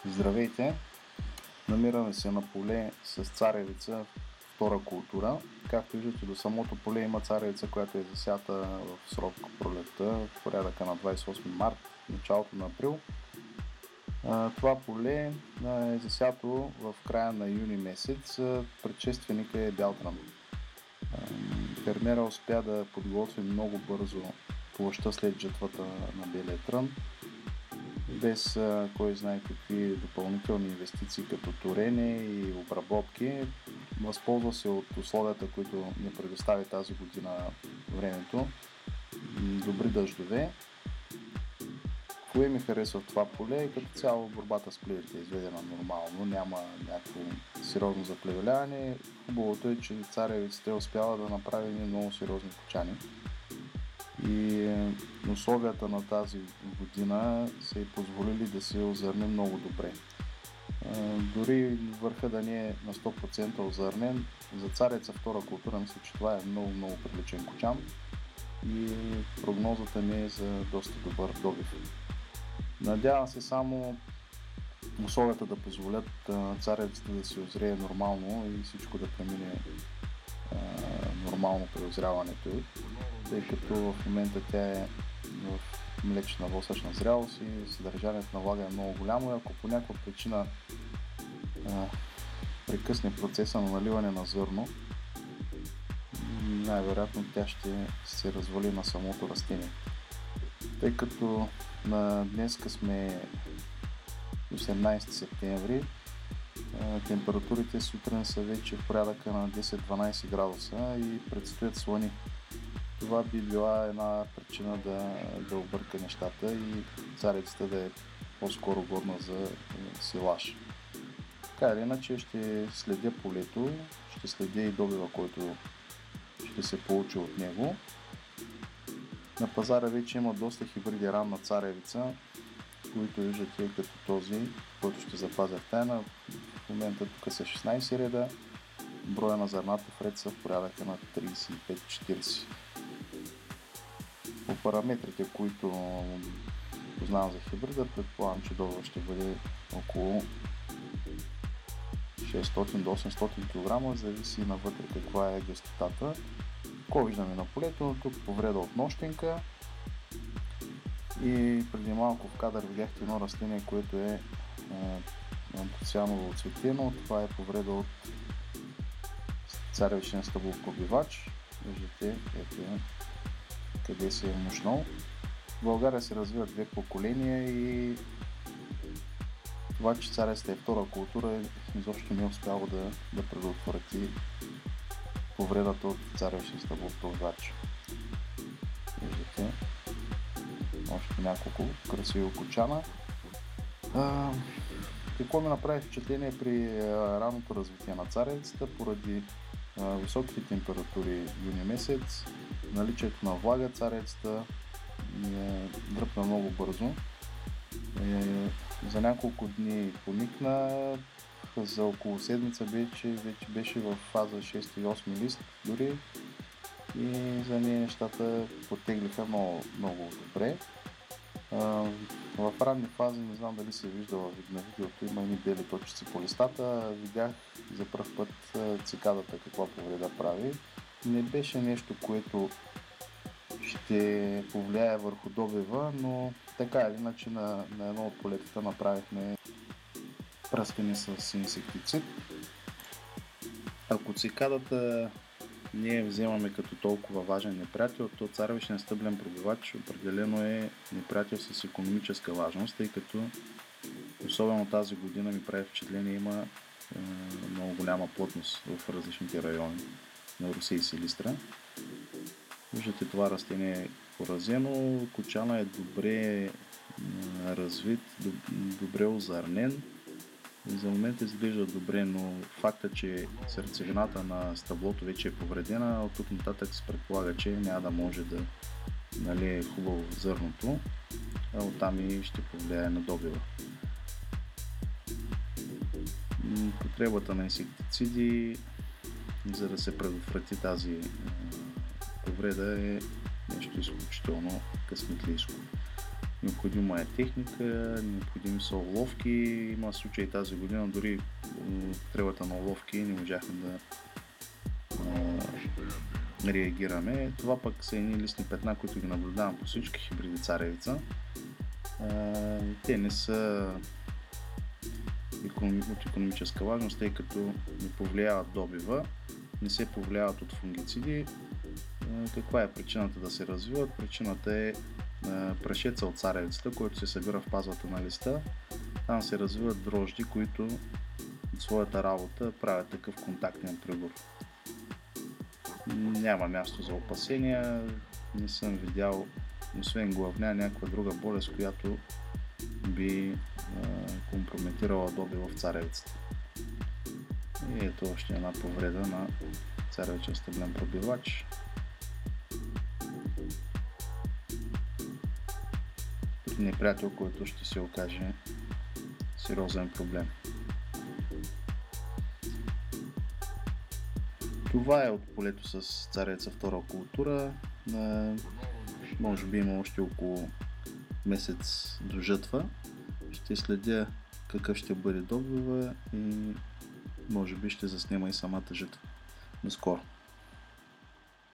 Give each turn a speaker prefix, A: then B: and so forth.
A: Здравейте! Намираме се на поле с царевица, втора култура. Както виждате, до самото поле има царевица, която е засята в срок пролетта, в порядъка на 28 март, началото на април. Това поле е засято в края на юни месец. Предшественика е бял трън. Фермера успя да подготви много бързо площта след жетвата на белия трън, без кой знае какви допълнителни инвестиции като торене и обработки. Възползва се от условията, които ни предостави тази година времето. Добри дъждове. Кое ми харесва в това поле и като цяло борбата с плевелите е изведена нормално, няма някакво сериозно заплевеляване. Хубавото е, че царевицата е успяла да направи много сериозни кочани. И условията на тази година са й позволили да се озърне много добре. Дори върха да не е на 100% озърнен, за цареца втора култура мисля, че това е много приличен кочан и прогнозата ми е за доста добър добив. Надявам се само условията да позволят царевицата да се озрее нормално и всичко да премине нормално при озряването й, тъй като в момента тя е в млечна восъчна зрялост и съдържанието на влага е много голямо и ако по някаква причина прекъсне процеса на наливане на зърно, най-вероятно тя ще се развали на самото растение. Тъй като днеска сме 18 септември, температурите сутрин са вече в порядъка на 10-12 градуса и предстоят слани. Това би била една причина да обърка нещата и царицата да е по-скоро годна за силаж. Така или иначе ще следя полето, ще следя и добива, който ще се получи от него. На пазара вече има доста хибриди ранна царевица, които виждате като този, който ще запазя в тайна. В момента тук са 16 реда, броя на зърната в ред са в порядъка на 35-40. По параметрите, които познавам за хибрида, предполагам, че добива ще бъде около 600 до 800 кг, зависи навътре каква е гъстотата. Какво виждаме на полето? Тук повреда от нощенка и преди малко в кадър видяхте едно растение, което е антоцианово оцветено. Това е повреда от царевичен стъблов пробивач. Виждате, ето къде се е мушнал. В България се развиват две поколения и това, че царевицата е втора култура, изобщо не е успяло да предотврати повредата от царевичен стъблов пробивач. Виждате още няколко красиви кочана. Какво ми направи впечатление при ранното развитие на царевицата, поради високите температури юни месец, наличието на влага, царевицата дръпна много бързо. За няколко дни поникна, за около седмица вече беше в фаза 6 и 8 лист дори и за нея нещата потеглиха много добре. В ранни фази, не знам дали се вижда на видеото, има едни бели точици по листата. Видях за пръв път цикадата каква повреда прави. Не беше нещо, което ще повлияе върху добива, но така или иначе на едно от полетата направихме пръскане с инсектицид. Ако цикадата ние вземаме като толкова важен неприятел, то царевичният стъблен пробивач определено е неприятел с икономическа важност, тъй като особено тази година ми прави впечатление, има много голяма плътност в различните райони на Русе и Силистра. Виждате, това растение е поразено, кочана е добре развит, добре озърнен. И за момента изглежда добре, но факта, че сърцевината на стъблото вече е повредена, от тук нататък се предполага, че няма да може да налие хубаво зърното, а оттам и ще повлияе на добива. Потребата на инсектициди, за да се предотврати тази повреда, е нещо изключително късметлийско. Необходима е техника, необходими са уловки. Има случаи тази година, дори стрелата на уловки не можахме да реагираме. Това пък са едни листни петна, които ги наблюдавам по всички хибриди царевица. Те не са от икономическа важност, тъй като не повлияват добива, не се повлияват от фунгициди. Каква е причината да се развиват? Причината е прашеца от царевицата, който се събира в пазвата на листа. Там се развиват дрожди, които от своята работа правят такъв контактен прибор. Няма място за опасения, не съм видял, освен главня, някаква друга болест, която би компрометирала добива в царевицата. И ето още една повреда на царевичен стъблен пробивач. Неприятел, който ще се окаже сериозен проблем. Това е от полето с царевица втора култура. Може би има още около месец до жътва. Ще следя какъв ще бъде добива и може би ще заснема и самата жътва наскоро.